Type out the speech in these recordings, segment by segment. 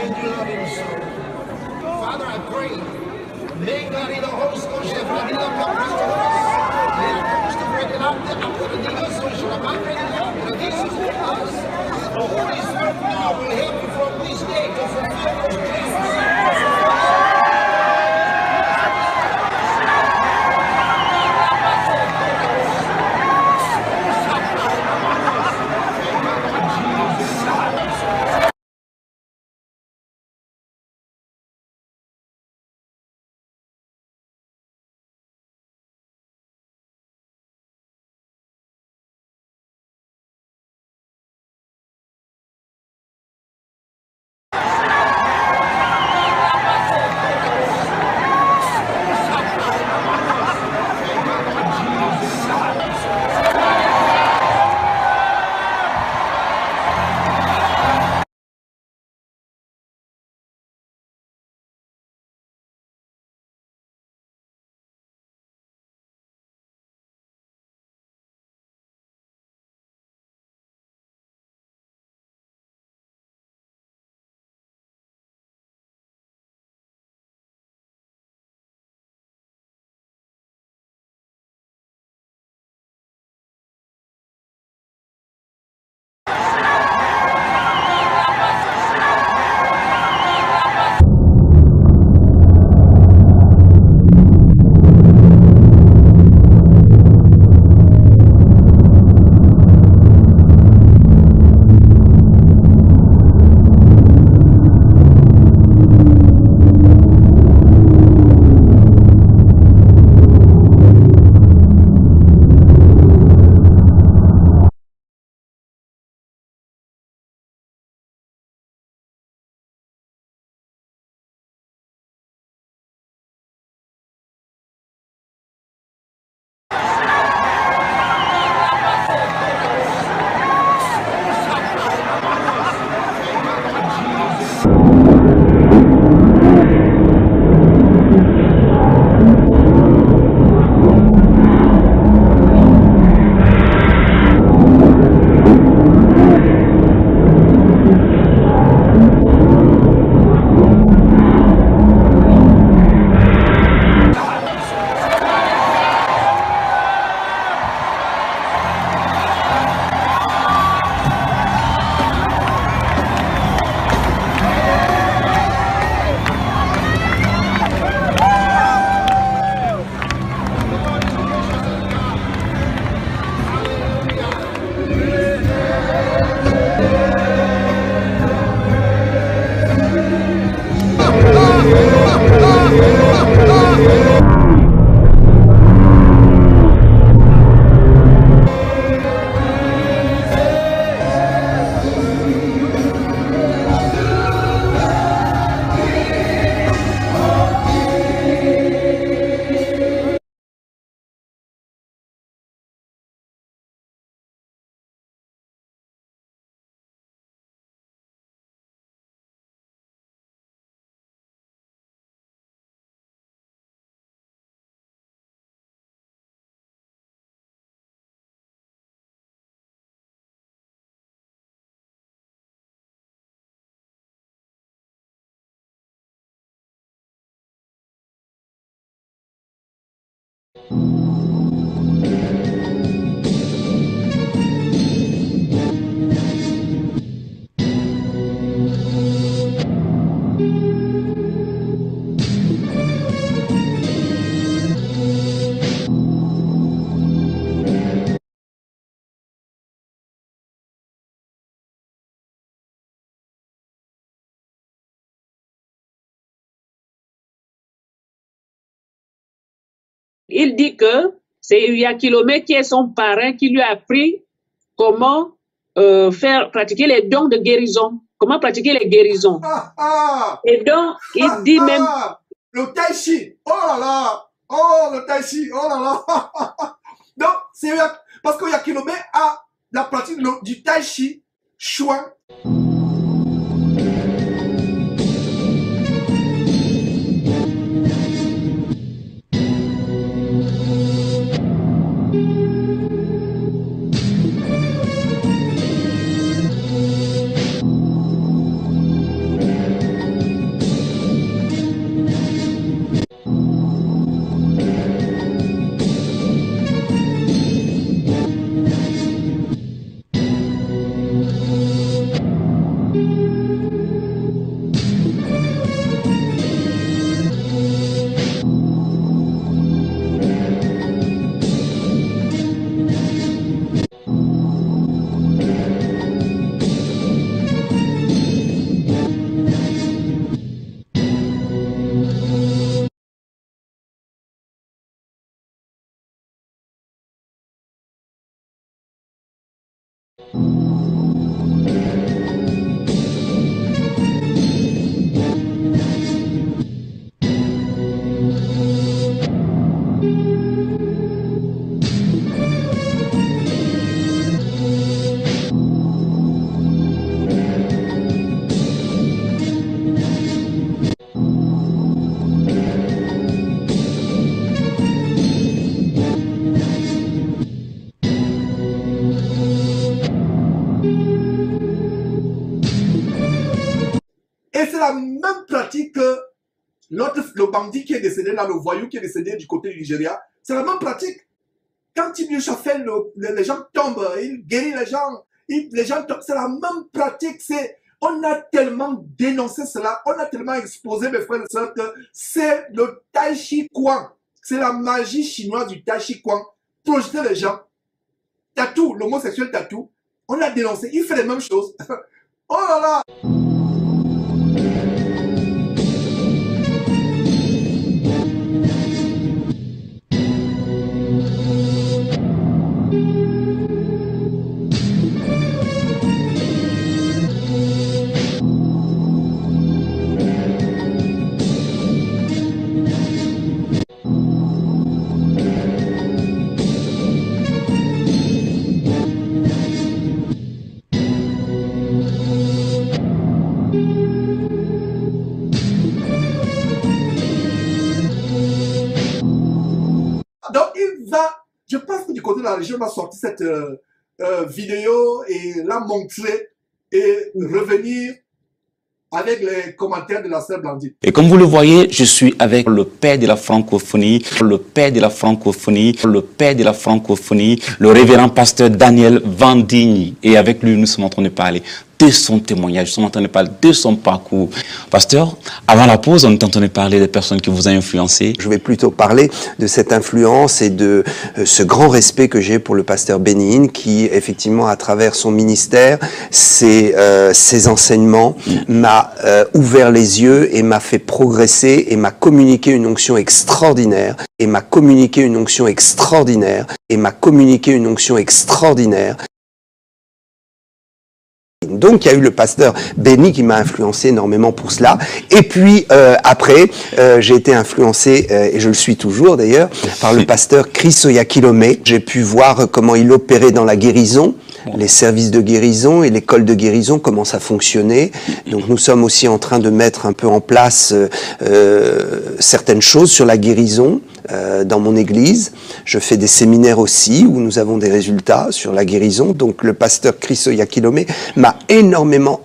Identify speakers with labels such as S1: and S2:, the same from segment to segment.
S1: and you love him so. Father, I pray, may God in the Holy Ghost, may the Holy Spirit now will help you from this day to fulfill those dreams.
S2: Il dit que c'est Yakilomé qui est son parrain qui lui a appris comment pratiquer les dons de guérison, comment pratiquer les guérisons. Et donc, il dit même...
S3: Le tai chi, oh là là, oh le tai chi, oh là là. Donc, c'est parce que Yakilomé a la pratique du tai chi chuan. c'est la même pratique que l'autre, le bandit qui est décédé là, le voyou qui est décédé du côté du Nigeria. C'est la même pratique. Quand Tibiu Chafel, les gens tombent, il guérit les gens, les gens tombent. C'est la même pratique. On a tellement dénoncé cela, on a tellement exposé, mes frères et sœurs, que c'est le Tai Chi Quan. C'est la magie chinoise du Tai Chi Quan. Projeter les gens. Tatou, l'homosexuel tatou. On a dénoncé, il fait les mêmes choses. Oh là là! Donc, je pense que du côté de la région, on a sorti cette vidéo et l'a montré et revenir avec les commentaires de la sœur Blandine.
S4: Et comme vous le voyez, je suis avec le père de la francophonie, le révérend pasteur Daniel Vandigny. Et avec lui, nous sommes en train de parler de son témoignage, nous sommes en train de parler de son parcours. Pasteur, avant la pause, on est en train de parler des personnes qui vous ont influencé.
S5: Je vais plutôt parler de cette influence et de ce grand respect que j'ai pour le pasteur Benny Hinn qui, effectivement, à travers son ministère, ses enseignements, m'a ouvert les yeux et m'a fait progresser et m'a communiqué une onction extraordinaire. Donc, il y a eu le pasteur Benny qui m'a influencé énormément pour cela. Et puis, après, j'ai été influencé, et je le suis toujours d'ailleurs, par le pasteur Chris Oyakhilome. J'ai pu voir comment il opérait dans la guérison, les services de guérison et l'école de guérison, comment ça fonctionnait. Donc, nous sommes aussi en train de mettre un peu en place certaines choses sur la guérison dans mon église. Je fais des séminaires aussi où nous avons des résultats sur la guérison. Donc, le pasteur Chris Oyakhilome m'a énormément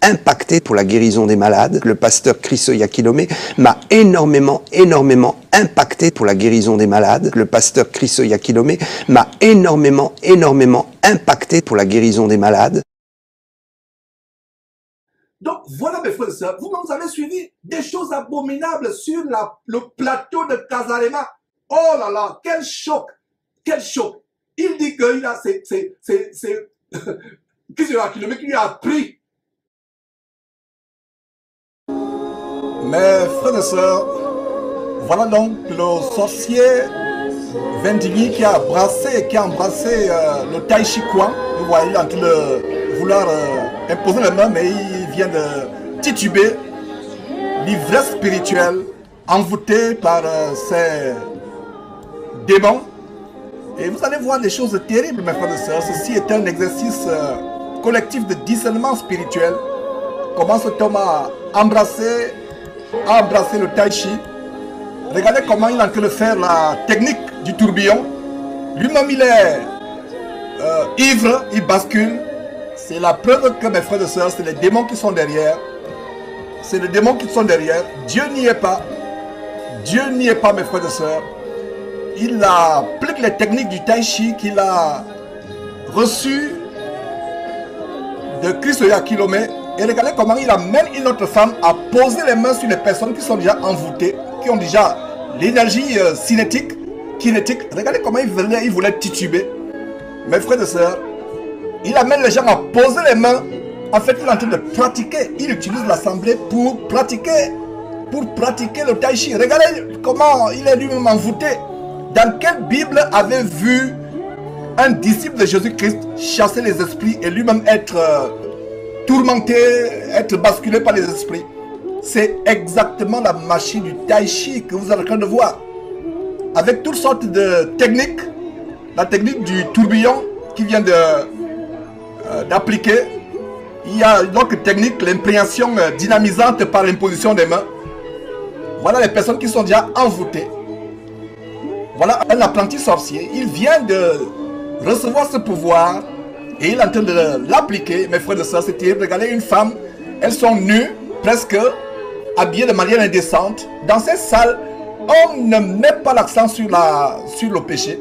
S5: impacté pour la guérison des malades. Le pasteur Chris Oyakhilome m'a énormément impacté pour la guérison des malades. Le pasteur Chris Oyakhilome m'a énormément impacté pour la guérison des malades.
S3: Donc voilà mes frères et sœurs, vous avez suivi des choses abominables sur le plateau de Casarema. Oh là là, quel choc, quel choc. Il dit que Chris Oyakhilome qui lui a appris.
S6: Mes frères et sœurs, voilà donc le sorcier Vandigny qui a embrassé le Tai Chi Quan. Vous voyez, il est en train de vouloir imposer les mains, mais il vient de tituber. L'ivresse spirituelle, envoûté par ces démons. Et vous allez voir des choses terribles, mes frères et sœurs. Ceci est un exercice collectif de discernement spirituel. Comment cet homme a embrassé le Tai Chi. Regardez comment il est en train de faire la technique du tourbillon. Lui-même, il est ivre, il bascule. C'est la preuve que, mes frères et sœurs, c'est les démons qui sont derrière. C'est les démons qui sont derrière. Dieu n'y est pas. Dieu n'y est pas, mes frères et sœurs. Il applique les techniques du Tai Chi qu'il a reçues de Chris Oyakhilome. Et regardez comment il amène une autre femme à poser les mains sur les personnes qui sont déjà envoûtées, qui ont déjà l'énergie cinétique, kinétique. Regardez comment il voulait tituber. Mes frères et sœurs, il amène les gens à poser les mains. En fait, il est en train de pratiquer. Il utilise l'assemblée pour pratiquer le Tai Chi. Regardez comment il est lui-même envoûté. Dans quelle Bible avait vu un disciple de Jésus-Christ chasser les esprits et lui-même être tourmenté, être basculé par les esprits? C'est exactement la machine du Tai Chi que vous êtes en train de voir. Avec toutes sortes de techniques. La technique du tourbillon qui vient d'appliquer. Il y a donc technique, l'imprégnation dynamisante par l'imposition des mains. Voilà les personnes qui sont déjà envoûtées. Voilà un apprenti sorcier. Il vient de recevoir ce pouvoir et il est en train de l'appliquer. Mes frères et sœurs, c'est terrible. Regardez une femme, elles sont nues. presque habillés de manière indécente. Dans ces salles, on ne met pas l'accent sur le péché.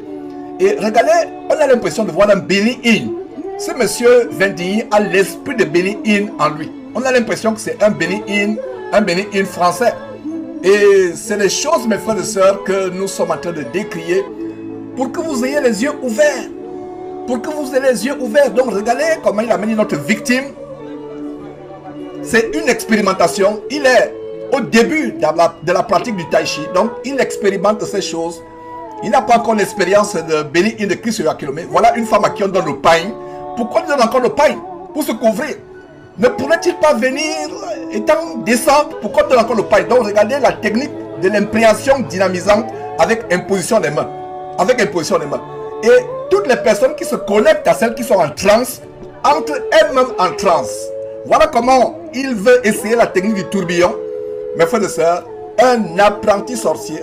S6: Et regardez, on a l'impression de voir un Benny-In. Ce monsieur Vendigny a l'esprit de Benny-In en lui. On a l'impression que c'est un Benny-In français. Et c'est les choses, mes frères et sœurs, que nous sommes en train de décrier pour que vous ayez les yeux ouverts. Pour que vous ayez les yeux ouverts. Donc regardez comment il a mené notre victime. C'est une expérimentation. Il est au début de la pratique du tai chi. Donc il expérimente ces choses. Il n'a pas encore l'expérience de Benny-In de Christ Yakilome. Voilà une femme à qui on donne le pain. Pourquoi on donne encore le pain? Pour se couvrir. Ne pourrait-il pas venir étant décente? Pourquoi on donne encore le pain? Donc regardez la technique de l'imprégnation dynamisante avec imposition des mains. Avec imposition des mains. Et toutes les personnes qui se connectent à celles qui sont en transe, entrent elles-mêmes en transe. Voilà comment il veut essayer la technique du tourbillon. Mes frères et sœurs, un apprenti sorcier.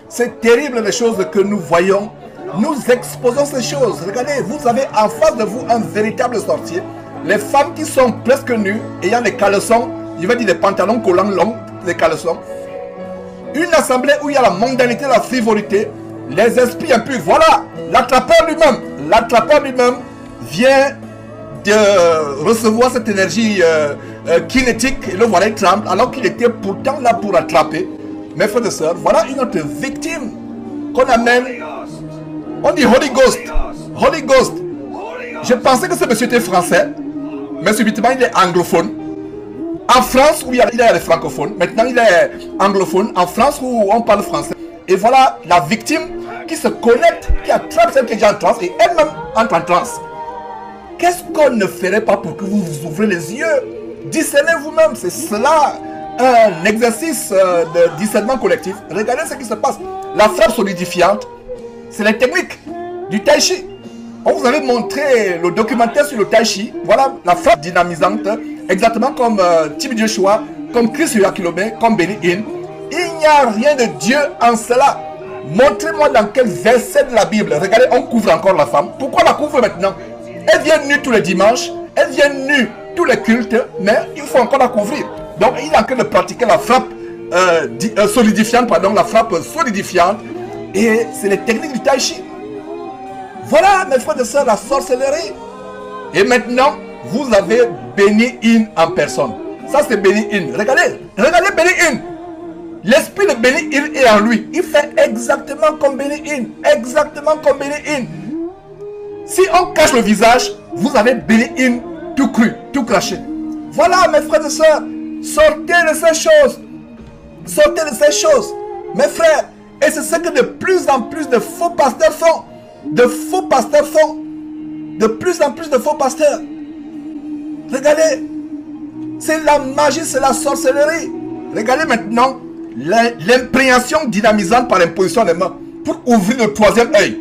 S6: C'est terrible les choses que nous voyons. Nous exposons ces choses. Regardez, vous avez en face de vous un véritable sorcier. Les femmes qui sont presque nues, ayant des caleçons, je vais dire des pantalons collants longs, des caleçons. Une assemblée où il y a la mondanité, la frivolité, les esprits impurs. Voilà, l'attrapeur lui-même vient de recevoir cette énergie kinétique. Et le voilà, il tremble, alors qu'il était pourtant là pour attraper. Mes frères et sœurs, voilà une autre victime qu'on amène. On dit Holy Ghost. Holy Ghost. Je pensais que ce monsieur était français, mais subitement il est anglophone. En France, où il y a les francophones, maintenant il est anglophone. En France, où on parle français. Et voilà la victime qui se connecte, qui attrape celle qui est déjà en transe et elle-même entre en transe. Qu'est-ce qu'on ne ferait pas pour que vous vous ouvrez les yeux? Discernez vous-même, c'est cela un exercice de discernement collectif. Regardez ce qui se passe. La frappe solidifiante, c'est la technique du tai chi. On vous avait montré le documentaire sur le tai chi. Voilà la frappe dynamisante, exactement comme Tibi Joshua, comme Chris Yakilome, comme Benny-In. Il n'y a rien de Dieu en cela. Montrez-moi dans quel verset de la Bible. Regardez, on couvre encore la femme. Pourquoi la couvre maintenant? Elle vient nue tous les dimanches, elle vient nue tous les cultes, mais il faut encore la couvrir. Donc il est en train de pratiquer la frappe solidifiante, la frappe solidifiante. Et c'est les techniques du tai chi. Voilà, mes frères et sœurs, la sorcellerie. Et maintenant, vous avez Benny-In en personne. Ça, c'est Benny-In. Regardez Benny-In. L'esprit de Benny-In est en lui. Il fait exactement comme Benny-In. Exactement comme Benny-In. Si on cache le visage, vous avez Benny-In tout cru, tout craché. Voilà, mes frères et sœurs. Sortez de ces choses. Sortez de ces choses. Mes frères. Et c'est ce que de plus en plus de faux pasteurs font. De faux pasteurs font. De plus en plus de faux pasteurs. Regardez. C'est la magie, c'est la sorcellerie. Regardez maintenant l'imprégnation dynamisante par l'imposition des mains. Pour ouvrir le troisième œil.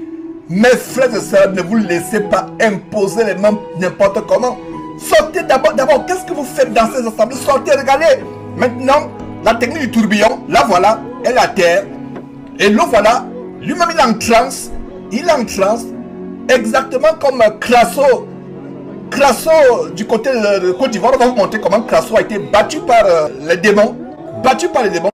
S6: Mes frères et sœurs, ne vous laissez pas imposer les mains n'importe comment. Sortez d'abord. Qu'est-ce que vous faites dans ces assemblées? Sortez, regardez. Maintenant, la technique du tourbillon. La voilà. Elle est à terre. Et le voilà. Lui-même, il est en transe. Il est en transe. Exactement comme Crasso. Crasso, du côté de Côte d'Ivoire, on va vous montrer comment Crasso a été battu par les démons. Battu par les démons.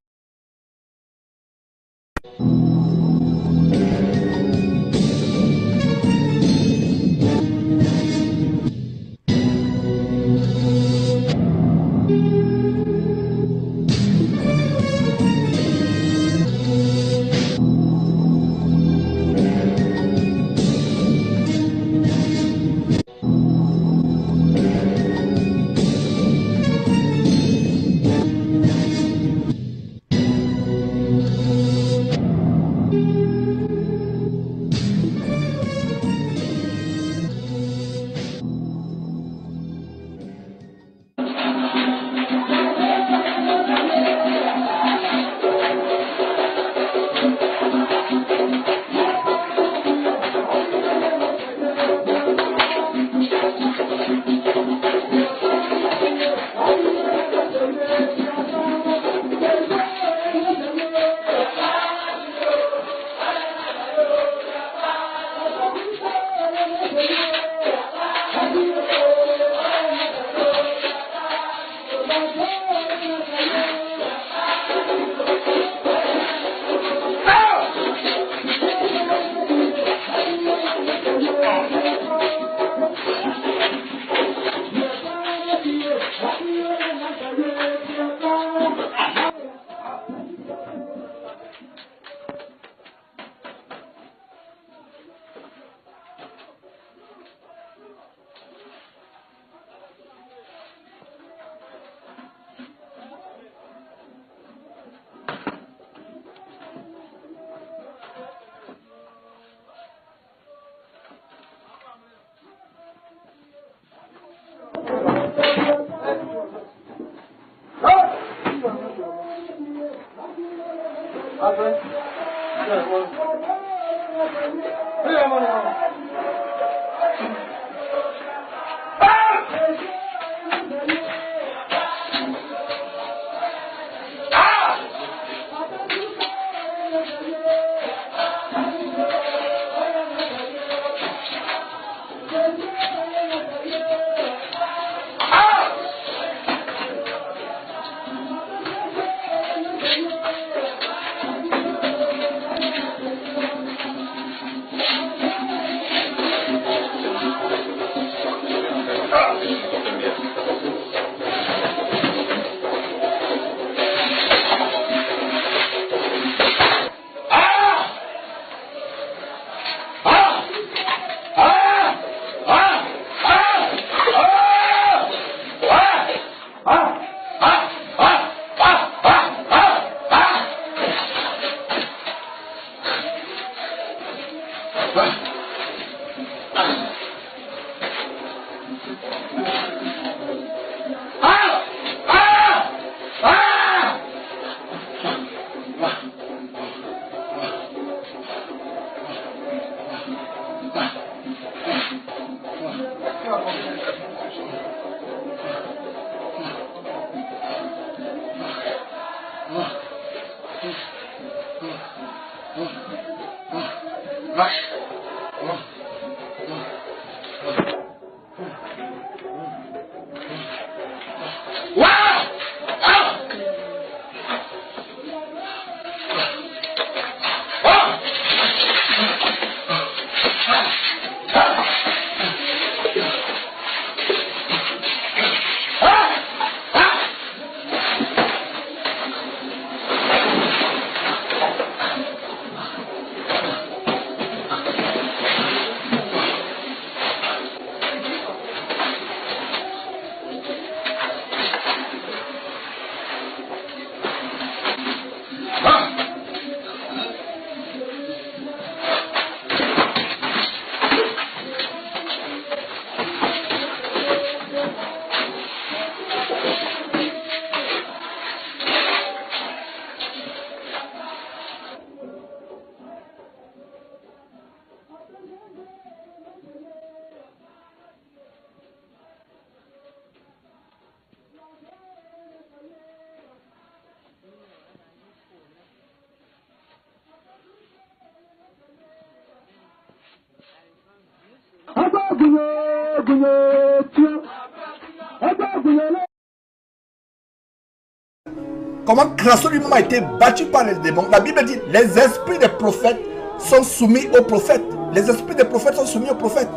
S6: Comment Crasso lui-même a été battu par les démons. La Bible dit, les esprits des prophètes sont soumis aux prophètes. Les esprits des prophètes sont soumis aux prophètes.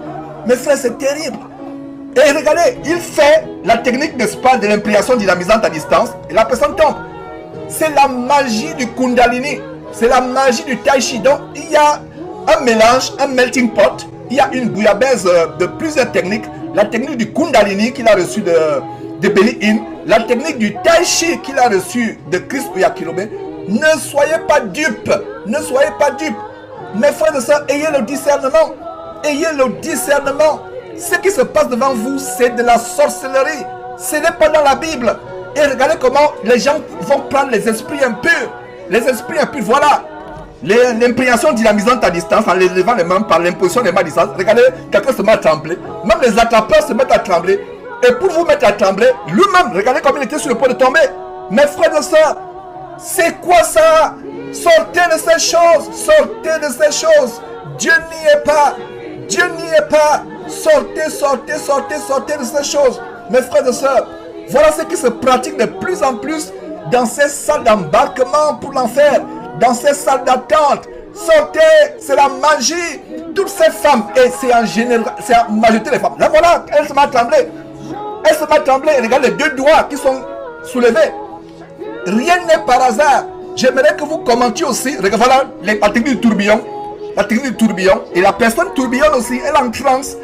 S6: Mes frères, c'est terrible. Et regardez, il fait la technique, n'est-ce pas, de l'imprégnation dynamisante à distance. Et la personne tombe. C'est la magie du Kundalini. C'est la magie du Tai Chi. Donc, il y a un mélange, un melting pot. Il y a une bouillabaisse de plusieurs techniques. La technique du Kundalini qu'il a reçu de Benny Hinn. La technique du Tai Chi qu'il a reçu de Chris Oyakhilome. Ne soyez pas dupes. Ne soyez pas dupes. Mes frères et sœurs, ayez le discernement. Ayez le discernement. Ce qui se passe devant vous, c'est de la sorcellerie. Ce n'est pas dans la Bible. Et regardez comment les gens vont prendre les esprits impurs. Les esprits impurs, voilà. L'imprégnation dynamisante à distance, en les levant les mains par l'imposition des mains à distance. Regardez, quelqu'un se met à trembler. Même les attrapeurs se mettent à trembler. Et pour vous mettre à trembler, lui-même, regardez comme il était sur le point de tomber. Mes frères et sœurs, c'est quoi ça? Sortez de ces choses. Sortez de ces choses. Dieu n'y est pas. Dieu n'y est pas. Sortez, sortez, sortez, sortez de ces choses. Mes frères et sœurs, Voilà ce qui se pratique de plus en plus dans ces salles d'embarquement pour l'enfer, dans ces salles d'attente. Sortez, c'est la magie. Toutes ces femmes, et c'est en général, c'est en majorité les femmes. Là voilà, elles se mettent à trembler. Elles se mettent à trembler. Regarde les deux doigts qui sont soulevés. Rien n'est par hasard. J'aimerais que vous commentiez aussi. Regarde, voilà la technique du tourbillon. La technique du tourbillon. Et la personne tourbillonne aussi. Elle est en transe.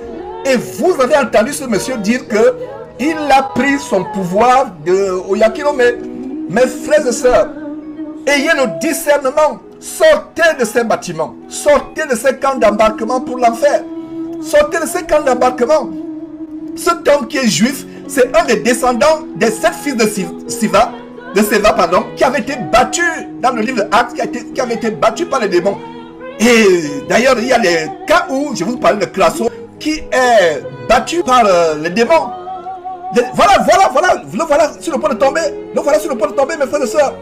S6: Et vous avez entendu ce monsieur dire que il a pris son pouvoir de Oyakhilome. Mes frères et sœurs, ayez le discernement. Sortez de ces bâtiments. Sortez de ces camps d'embarquement pour l'enfer. Sortez de ces camps d'embarquement. Cet homme qui est juif, c'est un des descendants des 7 fils de Séva, qui avait été battu dans le livre d'Actes, qui avait été battu par les démons. Et d'ailleurs, il y a les cas où, je vous parle de Crasso, qui est battu par les démons. Voilà, le voilà sur le point de tomber. Le voilà sur le point de tomber, mes frères et sœurs.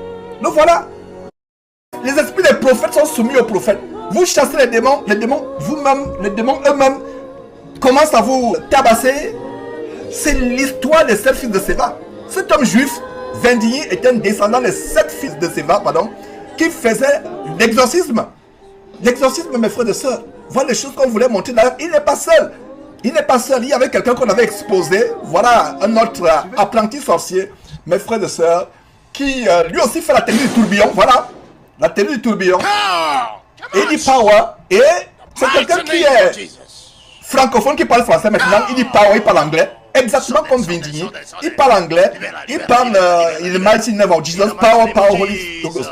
S6: Le voilà. Les esprits des prophètes sont soumis aux prophètes. Vous chassez les démons vous-même, les démons eux-mêmes commencent à vous tabasser. C'est l'histoire des 7 fils de Séva. Cet homme juif, Vendigny, est un descendant des 7 fils de Séva, qui faisait l'exorcisme. L'exorcisme, mes frères et sœurs. Voilà les choses qu'on voulait montrer. D'ailleurs, il n'est pas seul. Il n'est pas seul. Il y avait quelqu'un qu'on avait exposé. Voilà un autre apprenti sorcier, mes frères et sœurs, qui lui aussi fait la technique du tourbillon. Voilà. La technique du tourbillon. Eddie Power. Et c'est quelqu'un qui est francophone, qui parle français maintenant. Eddie Power, il parle anglais. Exactement comme Vendigny. Il parle anglais. Il parle il mighty name of Jesus. Power, Holy Ghost.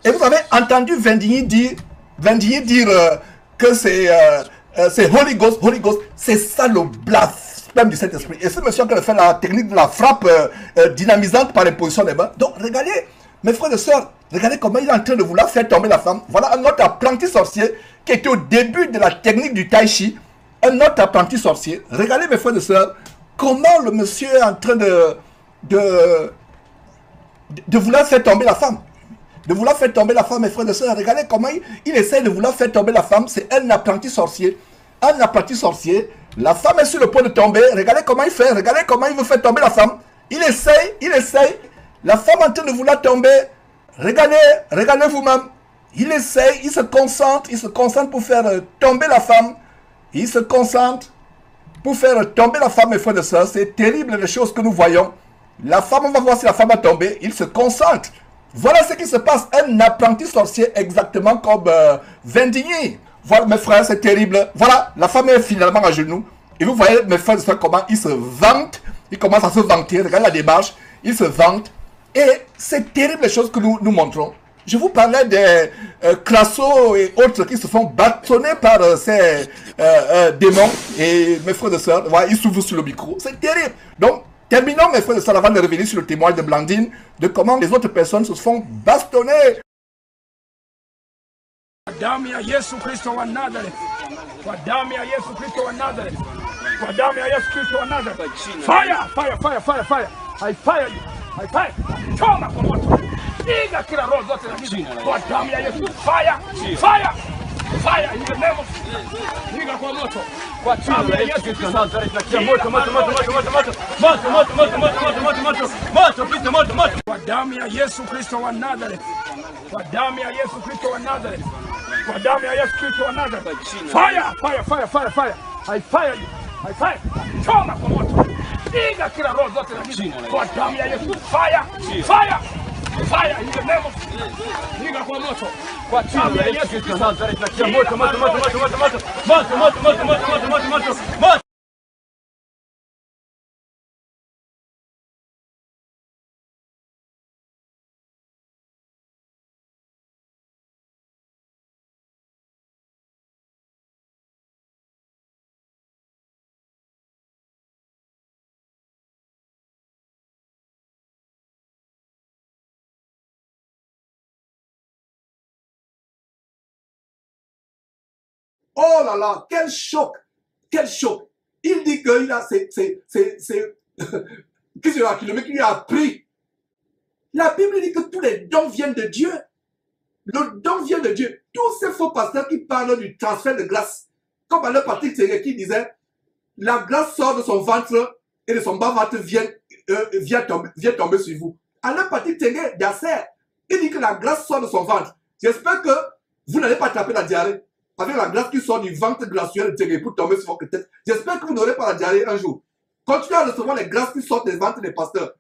S6: Et vous avez entendu Vendigny dire que c'est Holy Ghost, Holy Ghost. C'est ça le blasphème du Saint-Esprit. Et ce monsieur qui a fait la technique de la frappe dynamisante par l'imposition des mains. Donc regardez, mes frères et sœurs, regardez comment il est en train de vouloir faire tomber la femme. Voilà un autre apprenti sorcier qui était au début de la technique du tai chi. Un autre apprenti sorcier. Regardez, mes frères et sœurs, comment le monsieur est en train de vouloir faire tomber la femme. De vouloir faire tomber la femme, mes frères et sœurs. Regardez comment il essaie de vouloir faire tomber la femme. C'est un apprenti sorcier. Un apprenti sorcier. La femme est sur le point de tomber. Regardez comment il fait. Regardez comment il veut faire tomber la femme. Il essaye. La femme est en train de vouloir tomber. Regardez vous-même. Il essaye, il se concentre pour faire tomber la femme. Il se concentre pour faire tomber la femme, mes frères et sœurs. C'est terrible les choses que nous voyons. La femme, on va voir si la femme a tombé. Il se concentre. Voilà ce qui se passe. Un apprenti sorcier exactement comme Vendigny. Voilà, mes frères, c'est terrible. Voilà, la femme est finalement à genoux. Et vous voyez, mes frères et sœurs, comment il se vante. Il commence à se vanter. Regardez la démarche. Il se vante. Et c'est terrible les choses que nous montrons. Je vous parlais des Crasso et autres qui se font bâtonner par ces démons. Et mes frères et sœurs, voilà, ils s'ouvrent sur le micro. C'est terrible. Donc, terminons, mes frères et sœurs, avant de revenir sur le témoignage de Blandine, de comment les autres personnes se font bastonner.
S1: Kwa damu ya Yesu Kristo wa Nazareth. Kwa damu ya Yesu Kristo wa Nazareth. Kwa damu ya Yesu Kristo wa Nazareth. Fire, fire, fire, fire, fire. I fire you. I fire. Choma kwa moto. Piga kila roho zote za giza. Kwa damu ya Yesu. Fire, fire. Fire in the name of Jesus. Piga kwa moto. Kwa damu ya Yesu Kristo wa Nazareth. Moto, moto, moto, moto, moto, moto. Moto, moto, moto, moto, moto, moto, moto. Moto, Kristo, moto, moto. Kwa damu ya Yesu Kristo wa Nazareth. Kwa damu ya Yesu Kristo wa Nazareth. Kwa damu ya Yesu Kristo wa Nazareth. Fire, fire, fire, fire, fire. I fire you. I fire. Choma kwa moto. Piga kila roho zote za giza. Kwa damu ya Yesu. Fire, fire. Fire in the name of Jesus. Piga kwa moto. Kwa damu ya Yesu Kristo wa Nazareth. Moto, moto, moto, moto, moto, moto. Moto, moto, moto, moto, moto, moto, moto. Moto.
S3: Oh là là, quel choc! Quel choc! Il dit qu'il a que le mec lui a appris. La Bible dit que tous les dons viennent de Dieu. Le don vient de Dieu. Tous ces faux pasteurs qui parlent du transfert de grâce, comme à leur Patrick Thierry qui disait, la grâce sort de son ventre et de son bas-ventre vient vient tomber sur vous. Alain Patrick Tengue d'Asser, il dit que la grâce sort de son ventre. J'espère que vous n'allez pas taper la diarrhée avec la grâce qui sort du ventre glaciaire de Tengue pour tomber sur votre tête. J'espère que vous n'aurez pas la diarrhée un jour. Continuez à recevoir les grâces qui sortent des ventres des pasteurs,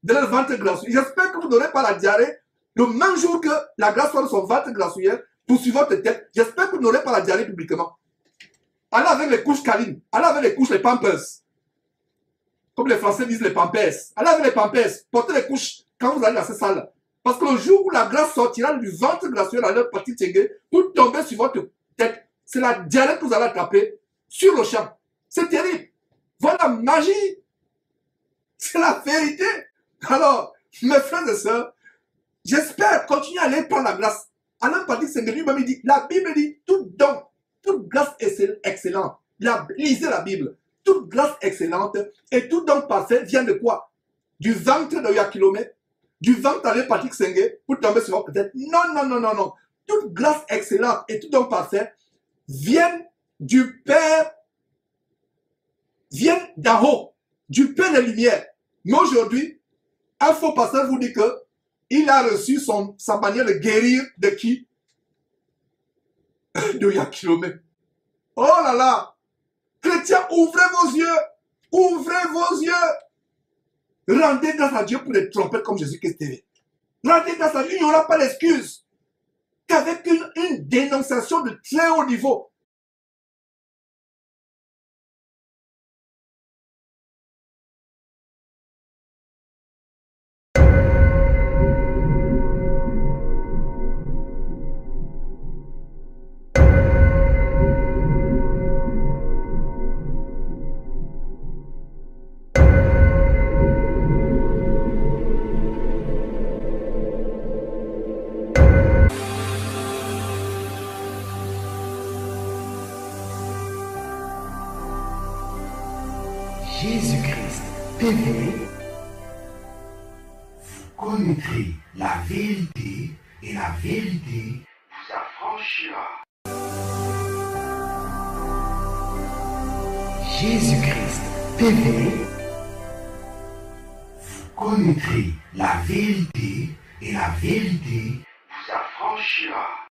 S3: de leur ventre glaciaire. J'espère que vous n'aurez pas la diarrhée le même jour que la grâce sort de son ventre glaciaire pour sur votre tête. J'espère que vous n'aurez pas la diarrhée publiquement. Allez avec les couches câlines, allez avec les couches, les pampers. Comme les Français disent les pampers. Allez avec les pampers, portez les couches quand vous allez dans cette salle. Parce que le jour où la grâce sortira du ventre glaciaire à leur partie Tengue pour tomber sur votre tête, c'est la diarrhée que vous allez attraper sur le champ. C'est terrible. Voilà la magie. C'est la vérité. Alors, mes frères et sœurs, j'espère continuer à aller prendre la grâce. Alain Patrick Tengue lui-même dit, la Bible dit, tout don, toute grâce excellente. Lisez la Bible. Toute grâce excellente et tout don parfait vient de quoi? Du ventre de Yakilomé, du ventre d'Alain Patrick Tengue pour tomber sur votre tête. Non, non, non, non, non. Toute grâce excellente et tout don parfait viennent du Père, viennent d'en haut, du Père des Lumières. Mais aujourd'hui, un faux pasteur vous dit que il a reçu sa manière de guérir de qui? De Yakilomé. Oh là là! Chrétiens, ouvrez vos yeux! Ouvrez vos yeux! Rendez grâce à Dieu pour les trompettes comme Jésus-Christ TV. Rendez grâce à Dieu, il n'y aura pas d'excuse. Qu'avec une dénonciation de très haut niveau.
S7: Jésus-Christ TV, vous connaîtrez la vérité et la vérité vous affranchira. Jésus-Christ TV, vous connaîtrez la vérité et la vérité vous affranchira.